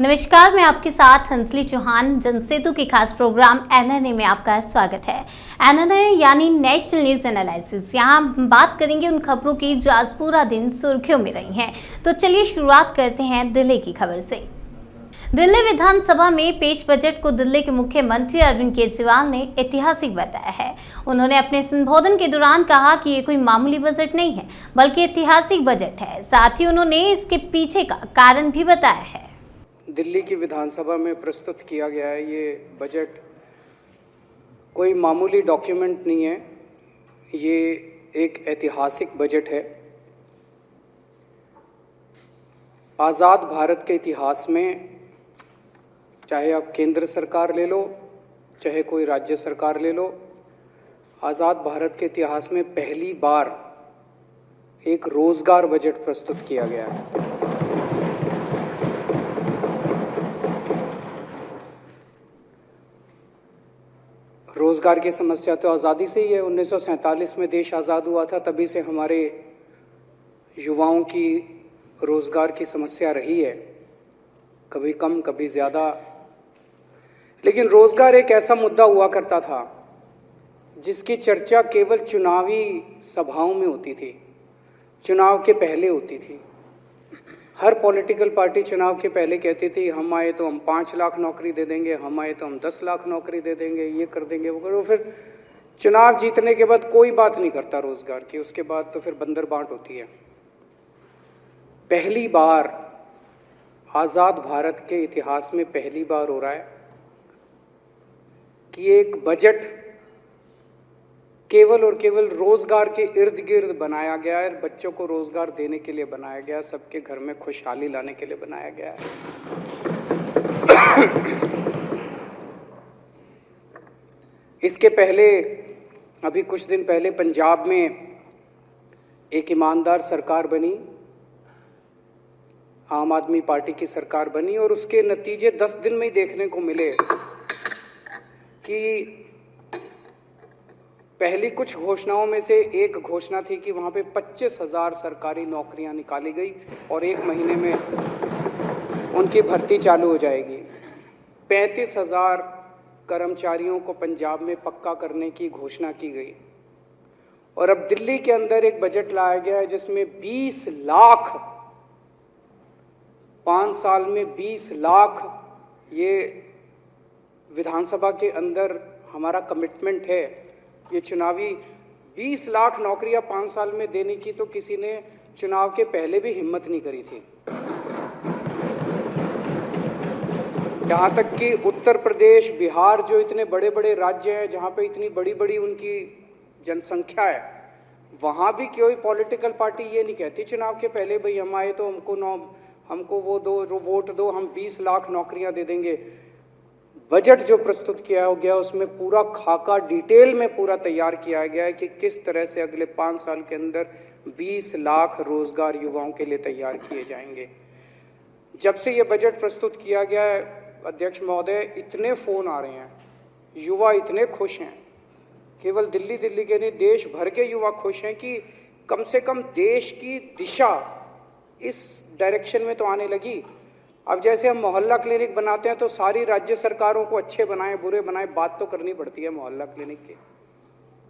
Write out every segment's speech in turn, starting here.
नमस्कार, मैं आपके साथ हंसली चौहान। जनसेतु के खास प्रोग्राम एनएनए में आपका स्वागत है। एनएनए यानी नेशनल न्यूज एनालिसिस। यहाँ हम बात करेंगे उन खबरों की जो आज पूरा दिन सुर्खियों में रही हैं। तो चलिए शुरुआत करते हैं दिल्ली की खबर से। दिल्ली विधानसभा में पेश बजट को दिल्ली के मुख्यमंत्री अरविंद केजरीवाल ने ऐतिहासिक बताया है। उन्होंने अपने संबोधन के दौरान कहा कि ये कोई मामूली बजट नहीं है, बल्कि ऐतिहासिक बजट है। साथ ही उन्होंने इसके पीछे का कारण भी बताया है। दिल्ली की विधानसभा में प्रस्तुत किया गया है ये बजट कोई मामूली डॉक्यूमेंट नहीं है, ये एक ऐतिहासिक बजट है। आज़ाद भारत के इतिहास में चाहे आप केंद्र सरकार ले लो, चाहे कोई राज्य सरकार ले लो, आज़ाद भारत के इतिहास में पहली बार एक रोजगार बजट प्रस्तुत किया गया है। रोजगार की समस्या तो आज़ादी से ही है। 1947 में देश आज़ाद हुआ था, तभी से हमारे युवाओं की रोजगार की समस्या रही है, कभी कम कभी ज़्यादा। लेकिन रोजगार एक ऐसा मुद्दा हुआ करता था जिसकी चर्चा केवल चुनावी सभाओं में होती थी, चुनाव के पहले होती थी। हर पॉलिटिकल पार्टी चुनाव के पहले कहती थी हम आए तो हम 5 लाख नौकरी दे देंगे, हम आए तो हम 10 लाख नौकरी दे देंगे, ये कर देंगे, वो करो। फिर चुनाव जीतने के बाद कोई बात नहीं करता रोजगार की, उसके बाद तो फिर बंदर बांट होती है। पहली बार आज़ाद भारत के इतिहास में पहली बार हो रहा है कि एक बजट केवल और केवल रोजगार के इर्द गिर्द बनाया गया है, बच्चों को रोजगार देने के लिए बनाया गया, सबके घर में खुशहाली लाने के लिए बनाया गया है। इसके पहले अभी कुछ दिन पहले पंजाब में एक ईमानदार सरकार बनी, आम आदमी पार्टी की सरकार बनी, और उसके नतीजे 10 दिन में ही देखने को मिले कि पहली कुछ घोषणाओं में से एक घोषणा थी कि वहां पे 25,000 सरकारी नौकरियां निकाली गई और 1 महीने में उनकी भर्ती चालू हो जाएगी। 35,000 कर्मचारियों को पंजाब में पक्का करने की घोषणा की गई। और अब दिल्ली के अंदर एक बजट लाया गया है जिसमें 20 लाख, 5 साल में 20 लाख, ये विधानसभा के अंदर हमारा कमिटमेंट है। ये चुनावी 20 लाख नौकरियां 5 साल में देने की तो किसी ने चुनाव के पहले भी हिम्मत नहीं करी थी। यहां तक कि उत्तर प्रदेश, बिहार, जो इतने बड़े बड़े राज्य हैं जहां पे इतनी बड़ी बड़ी उनकी जनसंख्या है, वहां भी कोई पॉलिटिकल पार्टी ये नहीं कहती चुनाव के पहले भाई हम आए तो हमको वो दो, वोट दो, हम 20 लाख नौकरियां दे देंगे। बजट जो प्रस्तुत किया गया उसमें पूरा खाका डिटेल में पूरा तैयार किया गया है कि किस तरह से अगले 5 साल के अंदर 20 लाख रोजगार युवाओं के लिए तैयार किए जाएंगे। जब से ये बजट प्रस्तुत किया गया है अध्यक्ष महोदय, इतने फोन आ रहे हैं, युवा इतने खुश हैं, केवल दिल्ली के नहीं देश भर के युवा खुश हैं कि कम से कम देश की दिशा इस डायरेक्शन में तो आने लगी। अब जैसे हम मोहल्ला क्लिनिक बनाते हैं तो सारी राज्य सरकारों को अच्छे बनाए बुरे बनाए बात तो करनी पड़ती है मोहल्ला क्लिनिक की।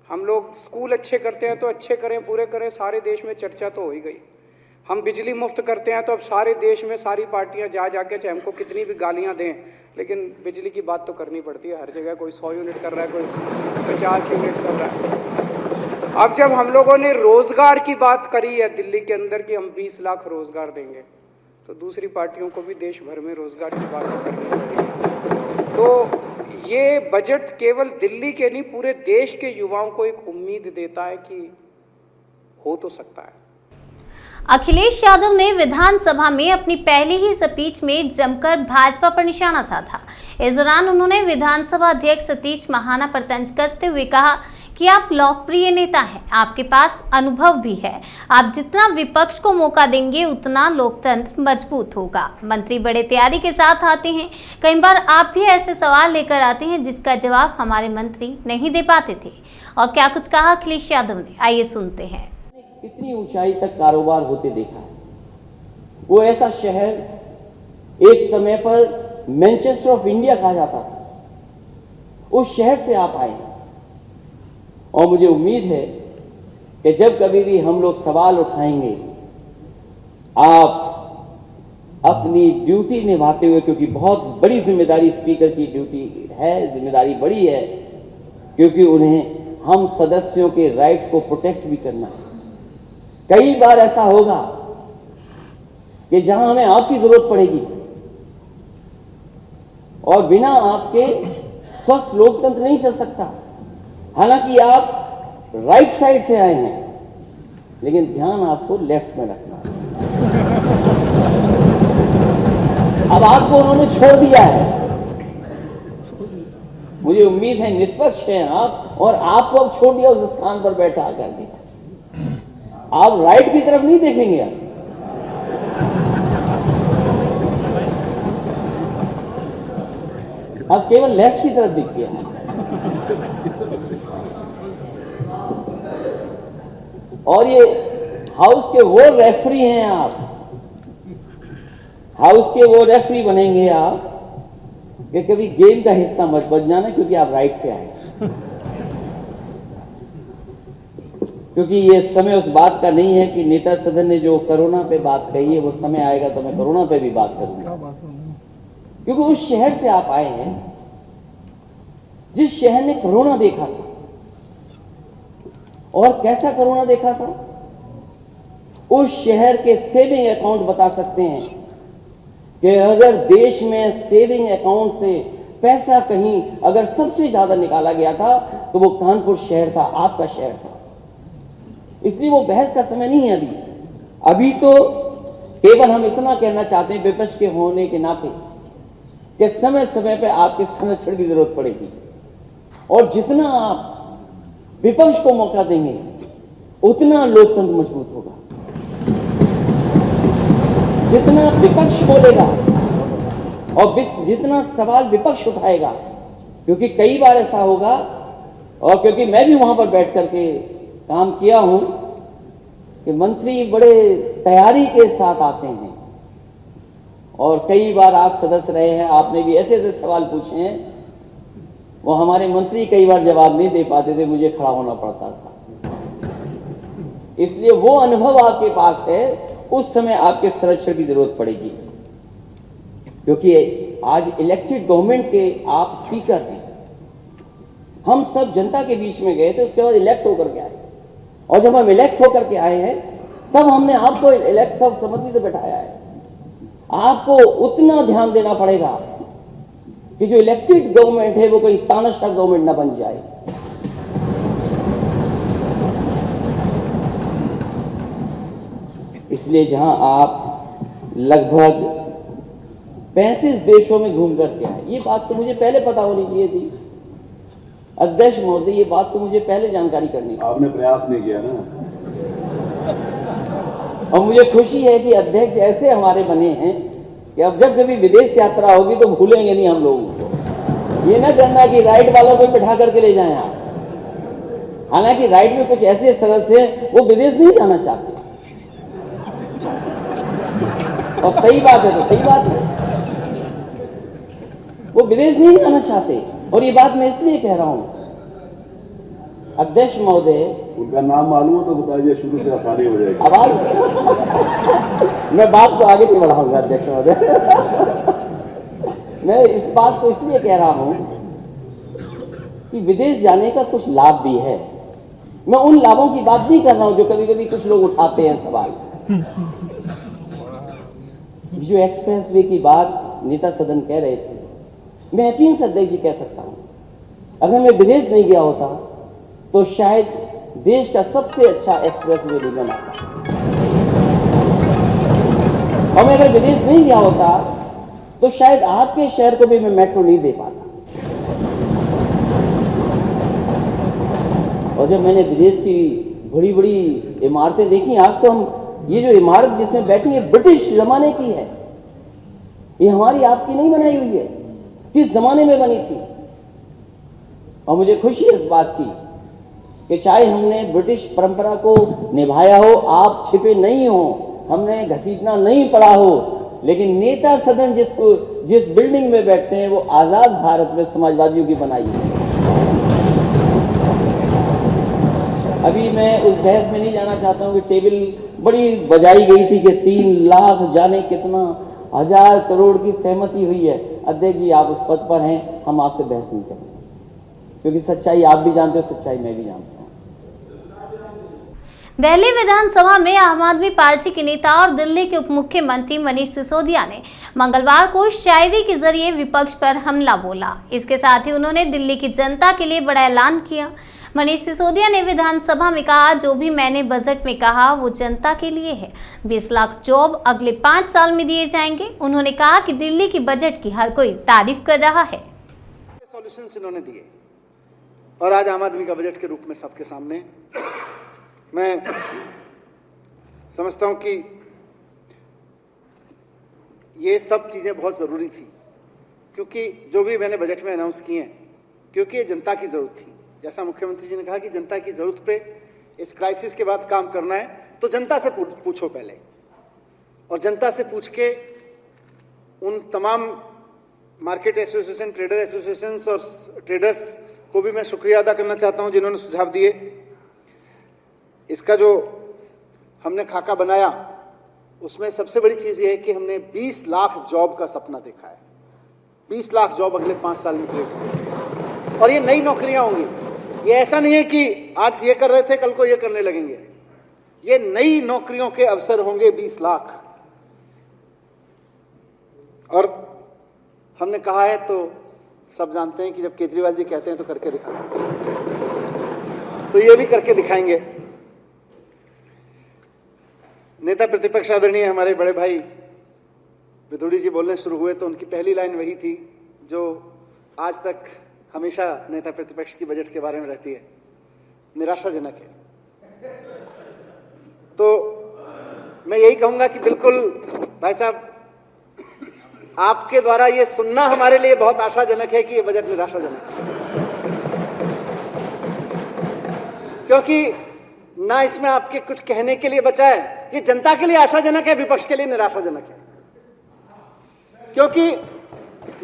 हम लोग स्कूल अच्छे करते हैं तो अच्छे करें बुरे करें, सारे देश में चर्चा तो हो ही गई। हम बिजली मुफ्त करते हैं तो अब सारे देश में सारी पार्टियां जा जाके चाहे हमको कितनी भी गालियां दें, लेकिन बिजली की बात तो करनी पड़ती है हर जगह। कोई 100 यूनिट कर रहा है, कोई 50 यूनिट कर रहा है। अब जब हम लोगों ने रोजगार की बात करी है दिल्ली के अंदर कि हम 20 लाख रोजगार देंगे, तो दूसरी पार्टियों को भी देश भर में रोजगार की बात करनी पड़ेगी। तो ये बजट केवल दिल्ली के नहीं पूरे देश के युवाओं को एक उम्मीद देता है कि हो तो सकता है। अखिलेश यादव ने विधानसभा में अपनी पहली ही स्पीच में जमकर भाजपा पर निशाना साधा। इस दौरान उन्होंने विधानसभा अध्यक्ष सतीश महाना पर तंज कसते हुए कहा कि आप लोकप्रिय नेता हैं, आपके पास अनुभव भी है, आप जितना विपक्ष को मौका देंगे उतना लोकतंत्र मजबूत होगा। मंत्री बड़े तैयारी के साथ आते हैं, कई बार आप भी ऐसे सवाल लेकर आते हैं जिसका जवाब हमारे मंत्री नहीं दे पाते थे। और क्या कुछ कहा अखिलेश यादव ने, आइए सुनते हैं। कितनी ऊंचाई तक कारोबार होते देखा है। वो ऐसा शहर एक समय पर मैनचेस्टर ऑफ इंडिया कहा जाता था, उस शहर से आप आए हैं। और मुझे उम्मीद है कि जब कभी भी हम लोग सवाल उठाएंगे, आप अपनी ड्यूटी निभाते हुए, क्योंकि बहुत बड़ी जिम्मेदारी स्पीकर की ड्यूटी है, जिम्मेदारी बड़ी है, क्योंकि उन्हें हम सदस्यों के राइट्स को प्रोटेक्ट भी करना है। कई बार ऐसा होगा कि जहां हमें आपकी जरूरत पड़ेगी और बिना आपके स्वस्थ लोकतंत्र नहीं चल सकता। हालांकि आप राइट साइड से आए हैं, लेकिन ध्यान आपको लेफ्ट में रखना है। अब आपको उन्होंने छोड़ दिया है, मुझे उम्मीद है निष्पक्ष हैं आप, और आपको अब छोड़ दिया उस स्थान पर बैठा आकर के। आप राइट की तरफ नहीं देखेंगे, आप केवल लेफ्ट की तरफ देखिए। और ये हाउस के वो रेफरी हैं, आप हाउस के वो रेफरी बनेंगे आप कि कभी गेम का हिस्सा मत बन जाना, क्योंकि आप राइट से आए। क्योंकि ये समय उस बात का नहीं है कि नेता सदन ने जो कोरोना पे बात कही है, वो समय आएगा तो मैं कोरोना पे भी बात करूंगा, क्योंकि उस शहर से आप आए हैं जिस शहर ने कोरोना देखा था। और कैसा कोरोना देखा था, उस शहर के सेविंग अकाउंट बता सकते हैं कि अगर देश में सेविंग अकाउंट से पैसा कहीं अगर सबसे ज्यादा निकाला गया था तो वो कानपुर शहर था, आपका शहर था। इसलिए वो बहस का समय नहीं है अभी तो केवल हम इतना कहना चाहते हैं विपक्ष के होने के नाते कि समय समय पर आपके संरक्षण की जरूरत पड़ेगी, और जितना आप विपक्ष को मौका देंगे उतना लोकतंत्र मजबूत होगा। जितना विपक्ष बोलेगा और जितना सवाल विपक्ष उठाएगा, क्योंकि कई बार ऐसा होगा, और क्योंकि मैं भी वहां पर बैठ करके काम किया हूं, कि मंत्री बड़े तैयारी के साथ आते हैं, और कई बार आप सदस्य रहे हैं, आपने भी ऐसे ऐसे सवाल पूछे हैं, वो हमारे मंत्री कई बार जवाब नहीं दे पाते थे, मुझे खड़ा होना पड़ता था। इसलिए वो अनुभव आपके पास है, उस समय आपके संरक्षण की जरूरत पड़ेगी, क्योंकि आज इलेक्टेड गवर्नमेंट के आप स्पीकर हैं। हम सब जनता के बीच में गए थे, उसके बाद इलेक्ट होकर के आए, और जब हम इलेक्ट होकर के आए हैं तब हमने आपको इलेक्ट सर्वसम्मति से बैठाया है। आपको उतना ध्यान देना पड़ेगा कि जो इलेक्टेड गवर्नमेंट है वो कोई तानाशाह गवर्नमेंट ना बन जाए। इसलिए जहां आप लगभग 35 देशों में घूम करके आए, ये बात तो मुझे पहले पता होनी चाहिए थी अध्यक्ष महोदय, ये बात तो मुझे पहले जानकारी करनी थी। आपने प्रयास नहीं किया ना। और मुझे खुशी है कि अध्यक्ष ऐसे हमारे बने हैं कि अब जब कभी विदेश यात्रा होगी तो भूलेंगे नहीं हम लोगों को। ये ना करना कि राइट वालों को बिठा करके ले जाएं आप। हालांकि राइट में कुछ ऐसे सदस्य हैं वो विदेश नहीं जाना चाहते, और सही बात है, तो सही बात है, वो विदेश नहीं जाना चाहते। और ये बात मैं इसलिए कह रहा हूं अध्यक्ष महोदय, उनका नाम मालूम हो तो बताइए, शुरू से आसानी हो जाएगी। आवाज मैं बात को आगे नहीं बढ़ाऊंगा अध्यक्ष महोदय। मैं इस बात को इसलिए कह रहा हूं कि विदेश जाने का कुछ लाभ भी है। मैं उन लाभों की बात नहीं कर रहा हूं जो कभी कभी कुछ लोग उठाते हैं सवाल। जो एक्सप्रेस वे की बात नेता सदन कह रहे थे, मैं यकीन से अध्यक्ष जी कह सकता हूं, अगर मैं विदेश नहीं गया होता तो शायद देश का सबसे अच्छा एक्सप्रेस वे नहीं बना, और मैं अगर विदेश नहीं गया होता तो शायद आपके शहर को भी मैं मेट्रो नहीं दे पाता। और जब मैंने विदेश की बड़ी बड़ी इमारतें देखी, आज तो हम ये जो इमारत जिसमें बैठी है ब्रिटिश जमाने की है, ये हमारी आपकी नहीं बनाई हुई है, किस जमाने में बनी थी। और मुझे खुशी है इस बात की कि चाहे हमने ब्रिटिश परंपरा को निभाया हो, आप छिपे नहीं हो, हमने घसीटना नहीं पड़ा हो, लेकिन नेता सदन जिस बिल्डिंग में बैठते हैं वो आजाद भारत में समाजवादियों की बनाई है। अभी मैं उस बहस में नहीं जाना चाहता हूं कि टेबल बड़ी बजाई गई थी कि 3 लाख जाने कितना 1000 करोड़ की सहमति हुई है। अध्यक्ष जी, आप उस पद पर हैं, हम आपसे बहस नहीं करेंगे, क्योंकि सच्चाई आप भी जानते हो, सच्चाई मैं भी जानता हूं। दिल्ली विधानसभा में आम आदमी पार्टी के नेता और दिल्ली के उप मुख्यमंत्री मनीष सिसोदिया ने मंगलवार को शायरी के जरिए विपक्ष पर हमला बोला। इसके साथ ही उन्होंने दिल्ली की जनता के लिए बड़ा ऐलान किया। मनीष सिसोदिया ने विधानसभा में कहा, जो भी मैंने बजट में कहा वो जनता के लिए है। 20 लाख जॉब अगले 5 साल में दिए जाएंगे। उन्होंने कहा कि दिल्ली की बजट की हर कोई तारीफ कर रहा है। सॉल्यूशंस इन्होंने दिए और आज आम आदमी का बजट के रूप में सबके सामने मैं समझता हूं कि ये सब चीजें बहुत जरूरी थी, क्योंकि जो भी मैंने बजट में अनाउंस किए हैं, क्योंकि ये जनता की जरूरत थी। जैसा मुख्यमंत्री जी ने कहा कि जनता की जरूरत पे इस क्राइसिस के बाद काम करना है, तो जनता से पूछो पहले, और जनता से पूछ के उन तमाम मार्केट एसोसिएशन, ट्रेडर एसोसिएशन और ट्रेडर्स को भी मैं शुक्रिया अदा करना चाहता हूं जिन्होंने सुझाव दिए। इसका जो हमने खाका बनाया उसमें सबसे बड़ी चीज ये है कि हमने 20 लाख जॉब का सपना देखा है। 20 लाख जॉब अगले 5 साल में क्रिएट होंगी, और ये नई नौकरियां होंगी। ये ऐसा नहीं है कि आज ये कर रहे थे कल को ये करने लगेंगे। ये नई नौकरियों के अवसर होंगे 20 लाख। और हमने कहा है तो सब जानते हैं कि जब केजरीवाल जी कहते हैं तो करके दिखाएंगे, तो ये भी करके दिखाएंगे। नेता प्रतिपक्ष आदरणीय हमारे बड़े भाई विधुड़ी जी बोलने शुरू हुए तो उनकी पहली लाइन वही थी जो आज तक हमेशा नेता प्रतिपक्ष की बजट के बारे में रहती है, निराशाजनक है। तो मैं यही कहूंगा कि बिल्कुल भाई साहब, आपके द्वारा ये सुनना हमारे लिए बहुत आशाजनक है कि ये बजट निराशाजनक है, क्योंकि ना इसमें आपके कुछ कहने के लिए बचा है। ये जनता के लिए आशाजनक है, विपक्ष के लिए निराशाजनक है, क्योंकि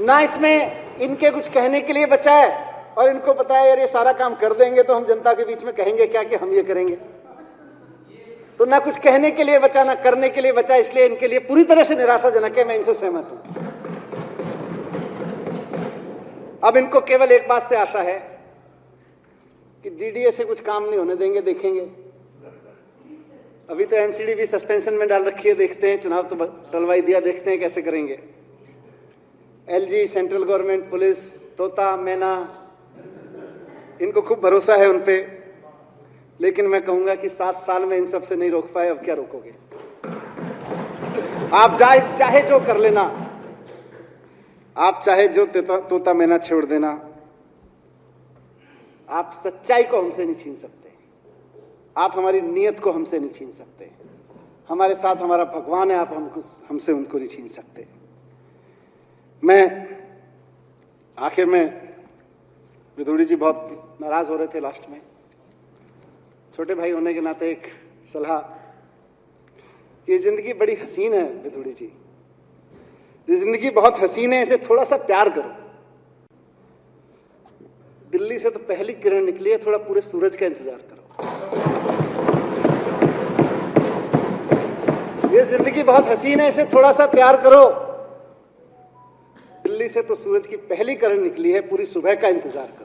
ना इसमें इनके कुछ कहने के लिए बचा है और इनको पता है यार ये सारा काम कर देंगे तो हम जनता के बीच में कहेंगे क्या कि हम ये करेंगे। तो ना कुछ कहने के लिए बचा, ना करने के लिए बचा, इसलिए इनके लिए पूरी तरह से निराशाजनक है। मैं इनसे सहमत हूं। अब इनको केवल एक बात से आशा है कि डीडीए से कुछ काम नहीं होने देंगे, देखेंगे। अभी तो एमसीडी भी सस्पेंशन में डाल रखी है, देखते हैं, चुनाव तो टलवाई दिया, देखते हैं कैसे करेंगे। एलजी, सेंट्रल गवर्नमेंट, पुलिस, तोता, मैना, इनको खूब भरोसा है उन पे, लेकिन मैं कहूंगा कि 7 साल में इन सब से नहीं रोक पाए, अब क्या रोकोगे? आप चाहे जो कर लेना, आप चाहे जो तोता मैना छोड़ देना, आप सच्चाई को हमसे नहीं छीन सकते, आप हमारी नीयत को हमसे नहीं छीन सकते। हमारे साथ हमारा भगवान है, आप हमसे उनको नहीं छीन सकते। मैं आखिर में, विधुड़ी जी बहुत नाराज हो रहे थे लास्ट में, छोटे भाई होने के नाते एक सलाह, ये जिंदगी बड़ी हसीन है विधुड़ी जी, ये जिंदगी बहुत हसीन है, इसे थोड़ा सा प्यार करो। दिल्ली से तो पहली किरण निकली है, थोड़ा पूरे सूरज का इंतजार करो। ये जिंदगी बहुत हसीन है, इसे थोड़ा सा प्यार करो। दिल्ली से तो सूरज की पहली किरण निकली है, पूरी सुबह का इंतजार करो।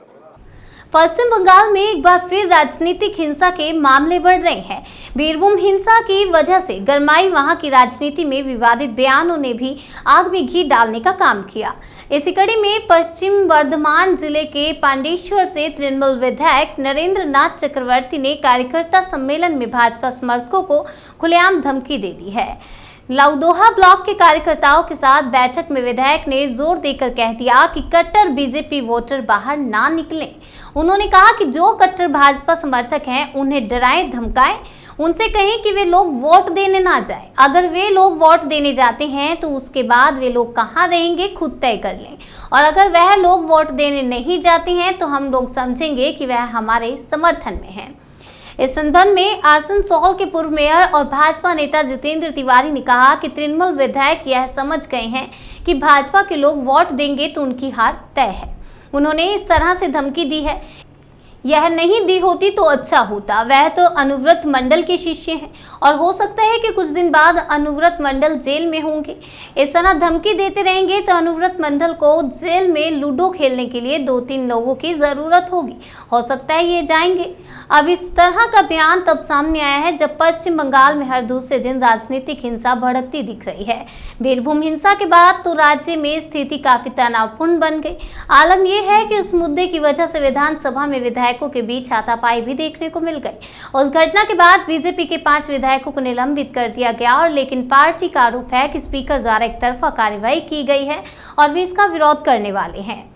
पश्चिम बंगाल में एक बार फिर राजनीतिक हिंसा के मामले बढ़ रहे हैं। बीरभूम हिंसा की वजह से गरमाई वहां की राजनीति में विवादित बयानों ने भी आग में घी डालने का काम किया। इसी कड़ी में पश्चिम बर्धमान जिले के पांडेश्वर से तृणमूल विधायक नरेंद्र नाथ चक्रवर्ती ने कार्यकर्ता सम्मेलन में भाजपा समर्थकों को खुलेआम धमकी दे दी है। लौदोहा ब्लॉक के कार्यकर्ताओं के साथ बैठक में विधायक ने जोर देकर कह दिया कि कट्टर बीजेपी वोटर बाहर ना निकलें। उन्होंने कहा कि जो कट्टर भाजपा समर्थक हैं उन्हें डराएं, धमकाएं, उनसे कहें कि वे लोग वोट देने ना जाएं। अगर वे लोग वोट देने जाते हैं तो उसके बाद वे लोग कहां रहेंगे खुद तय कर लें, और अगर वह लोग वोट देने नहीं जाते हैं तो हम लोग समझेंगे कि वह हमारे समर्थन में हैं। इस संबंध में आसनसोल के पूर्व मेयर और भाजपा नेता जितेंद्र तिवारी ने कहा कि तृणमूल विधायक यह समझ गए हैं कि भाजपा के लोग वोट देंगे तो उनकी हार तय है। उन्होंने इस तरह से धमकी दी है, यह नहीं दी होती तो अच्छा होता। वह तो अनुव्रत मंडल के शिष्य हैं और हो सकता है कि कुछ दिन बाद अनुव्रत मंडल जेल में होंगे। इस तरह धमकी देते रहेंगे तो अनुव्रत मंडल को जेल में लूडो खेलने के लिए 2-3 लोगों की जरूरत होगी। हो सकता है ये जाएंगे। अब इस तरह का बयान तब सामने आया है जब पश्चिम बंगाल में हर दूसरे दिन राजनीतिक हिंसा भड़कती दिख रही है। बीरभूम हिंसा के बाद तो राज्य में स्थिति काफी तनावपूर्ण बन गई। आलम यह है कि उस मुद्दे की वजह से विधानसभा में विधायकों के बीच हाथापाई भी देखने को मिल गई। उस घटना के बाद बीजेपी के 5 विधायकों को निलंबित कर दिया गया और लेकिन पार्टी का आरोप है कि स्पीकर द्वारा एक तरफा कार्रवाई की गई है और वे इसका विरोध करने वाले हैं।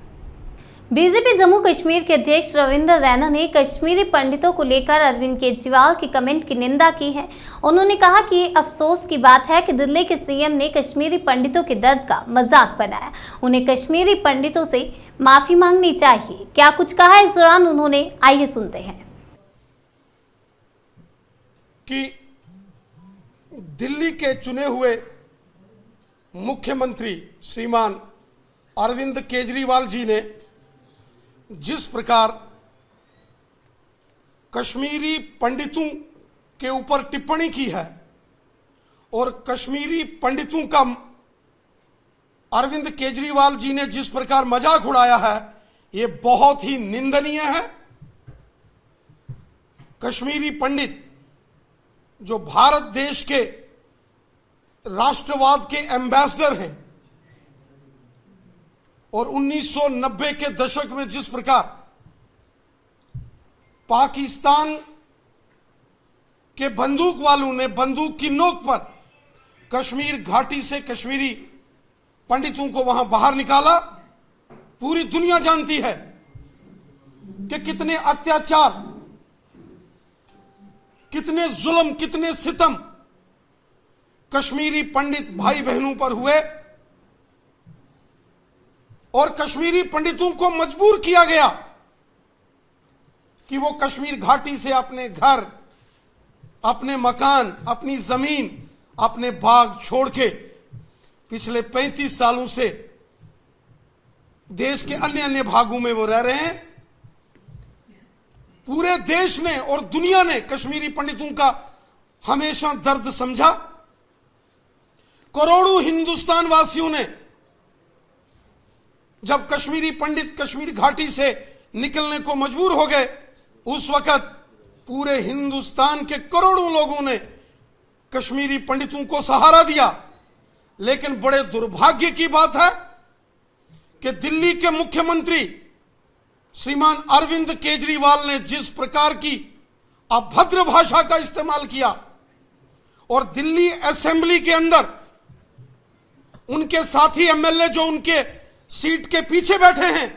बीजेपी जम्मू कश्मीर के अध्यक्ष रविंद्र रैना ने कश्मीरी पंडितों को लेकर अरविंद केजरीवाल के कमेंट की निंदा की है। उन्होंने कहा कि ये अफसोस की बात है कि दिल्ली के सीएम ने कश्मीरी पंडितों के दर्द का मजाक बनाया। उन्हें कश्मीरी पंडितों से माफी मांगनी चाहिए। क्या कुछ कहा इस दौरान उन्होंने, आइए सुनते हैं। कि दिल्ली के चुने हुए मुख्यमंत्री श्रीमान अरविंद केजरीवाल जी ने जिस प्रकार कश्मीरी पंडितों के ऊपर टिप्पणी की है और कश्मीरी पंडितों का अरविंद केजरीवाल जी ने जिस प्रकार मजाक उड़ाया है, ये बहुत ही निंदनीय है। कश्मीरी पंडित जो भारत देश के राष्ट्रवाद के एम्बेसडर हैं और 1990 के दशक में जिस प्रकार पाकिस्तान के बंदूक वालों ने बंदूक की नोक पर कश्मीर घाटी से कश्मीरी पंडितों को वहां बाहर निकाला, पूरी दुनिया जानती है कि कितने अत्याचार, कितने जुल्म, कितने सितम कश्मीरी पंडित भाई बहनों पर हुए और कश्मीरी पंडितों को मजबूर किया गया कि वो कश्मीर घाटी से अपने घर, अपने मकान, अपनी जमीन, अपने बाग छोड़ के पिछले 35 सालों से देश के अन्य अन्य भागों में वो रह रहे हैं। पूरे देश ने और दुनिया ने कश्मीरी पंडितों का हमेशा दर्द समझा। करोड़ों हिंदुस्तान वासियों ने जब कश्मीरी पंडित कश्मीर घाटी से निकलने को मजबूर हो गए, उस वक्त पूरे हिंदुस्तान के करोड़ों लोगों ने कश्मीरी पंडितों को सहारा दिया। लेकिन बड़े दुर्भाग्य की बात है कि दिल्ली के मुख्यमंत्री श्रीमान अरविंद केजरीवाल ने जिस प्रकार की अभद्र भाषा का इस्तेमाल किया और दिल्ली असेंबली के अंदर उनके साथी एमएलए जो उनके सीट के पीछे बैठे हैं,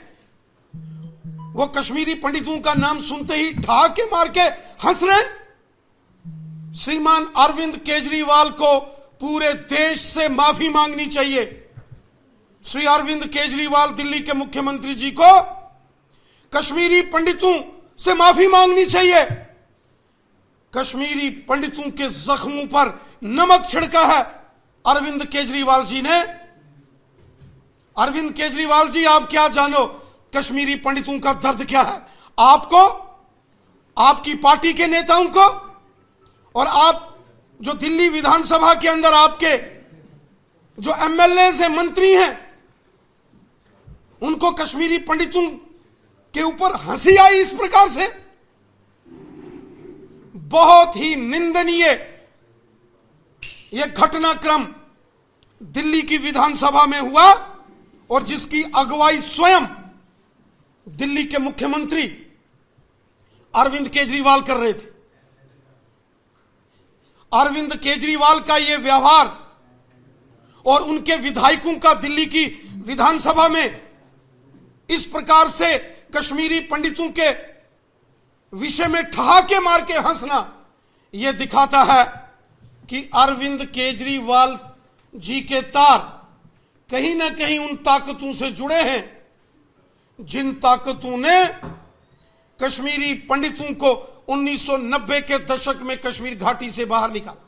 वो कश्मीरी पंडितों का नाम सुनते ही ठहाके मार के हंस रहे हैं। श्रीमान अरविंद केजरीवाल को पूरे देश से माफी मांगनी चाहिए। श्री अरविंद केजरीवाल दिल्ली के मुख्यमंत्री जी को कश्मीरी पंडितों से माफी मांगनी चाहिए। कश्मीरी पंडितों के जख्मों पर नमक छिड़का है अरविंद केजरीवाल जी ने। अरविंद केजरीवाल जी, आप क्या जानो कश्मीरी पंडितों का दर्द क्या है? आपको, आपकी पार्टी के नेताओं को और आप जो दिल्ली विधानसभा के अंदर आपके जो एमएलए हैं, मंत्री हैं, उनको कश्मीरी पंडितों के ऊपर हंसी आई इस प्रकार से? बहुत ही निंदनीय यह घटनाक्रम दिल्ली की विधानसभा में हुआ और जिसकी अगुवाई स्वयं दिल्ली के मुख्यमंत्री अरविंद केजरीवाल कर रहे थे। अरविंद केजरीवाल का यह व्यवहार और उनके विधायकों का दिल्ली की विधानसभा में इस प्रकार से कश्मीरी पंडितों के विषय में ठहाके मार के हंसना, यह दिखाता है कि अरविंद केजरीवाल जी के तार कहीं ना कहीं उन ताकतों से जुड़े हैं जिन ताकतों ने कश्मीरी पंडितों को 1990 के दशक में कश्मीर घाटी से बाहर निकाला।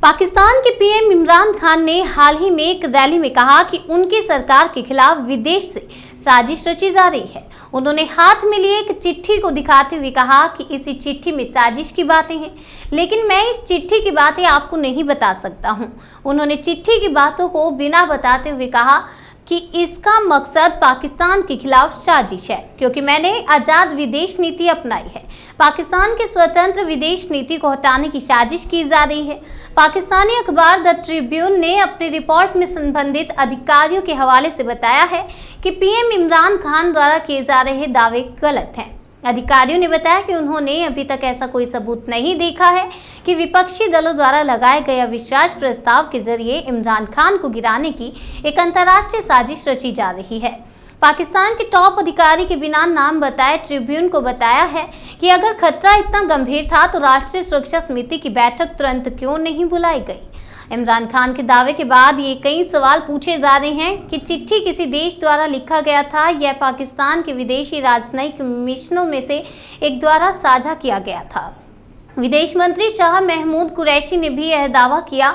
पाकिस्तान के पीएम इमरान खान ने हाल ही में एक रैली में कहा कि उनकी सरकार के खिलाफ विदेश से साजिश रची जा रही है। उन्होंने हाथ में लिए एक चिट्ठी को दिखाते हुए कहा कि इसी चिट्ठी में साजिश की बातें हैं, लेकिन मैं इस चिट्ठी की बातें आपको नहीं बता सकता हूं। उन्होंने चिट्ठी की बातों को बिना बताते हुए कहा कि इसका मकसद पाकिस्तान के खिलाफ साजिश है, क्योंकि मैंने आजाद विदेश नीति अपनाई है। पाकिस्तान की स्वतंत्र विदेश नीति को हटाने की साजिश की जा रही है। पाकिस्तानी अखबार द ट्रिब्यून ने अपनी रिपोर्ट में संबंधित अधिकारियों के हवाले से बताया है कि पीएम इमरान खान द्वारा किए जा रहे दावे गलत हैं। अधिकारियों ने बताया कि उन्होंने अभी तक ऐसा कोई सबूत नहीं देखा है कि विपक्षी दलों द्वारा लगाए गए अविश्वास प्रस्ताव के जरिए इमरान खान को गिराने की एक अंतर्राष्ट्रीय साजिश रची जा रही है। पाकिस्तान के टॉप अधिकारी के बिना नाम बताए ट्रिब्यून को बताया है कि अगर खतरा इतना गंभीर था तो राष्ट्रीय सुरक्षा समिति की बैठक तुरंत क्यों नहीं बुलाई गई। इमरान खान के दावे के बाद ये कई सवाल पूछे जा रहे हैं कि चिट्ठी किसी देश द्वारा लिखा गया था या पाकिस्तान के विदेशी राजनयिक मिशनों में से एक द्वारा साझा किया गया था। विदेश मंत्री शाह महमूद कुरैशी ने भी यह दावा किया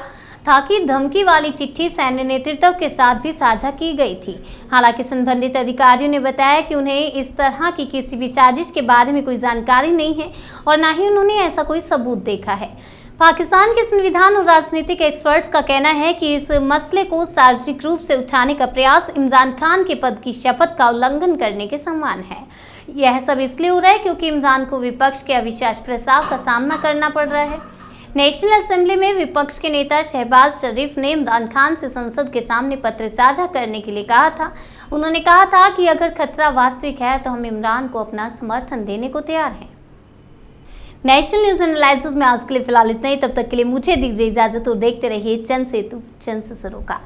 था कि धमकी वाली चिट्ठी सैन्य नेतृत्व के साथ भी साझा की गई थी। हालांकि संबंधित अधिकारियों ने बताया कि उन्हें इस तरह की किसी भी साजिश के बारे में कोई जानकारी नहीं है और न ही उन्होंने ऐसा कोई सबूत देखा है। पाकिस्तान के संविधान और राजनीतिक एक्सपर्ट्स का कहना है कि इस मसले को सार्वजनिक रूप से उठाने का प्रयास इमरान खान के पद की शपथ का उल्लंघन करने के समान है। यह सब इसलिए हो रहा है क्योंकि इमरान को विपक्ष के अविश्वास प्रस्ताव का सामना करना पड़ रहा है। नेशनल असेंबली में विपक्ष के नेता शहबाज शरीफ ने इमरान खान से संसद के सामने पत्र साझा करने के लिए कहा था। उन्होंने कहा था कि अगर खतरा वास्तविक है तो हम इमरान को अपना समर्थन देने को तैयार हैं। नेशनल न्यूज एनालिसिस में आज के लिए फिलहाल इतना ही। तब तक के लिए मुझे दीजिए इजाजत और देखते रहिए जनसेतु जन से सरोकार।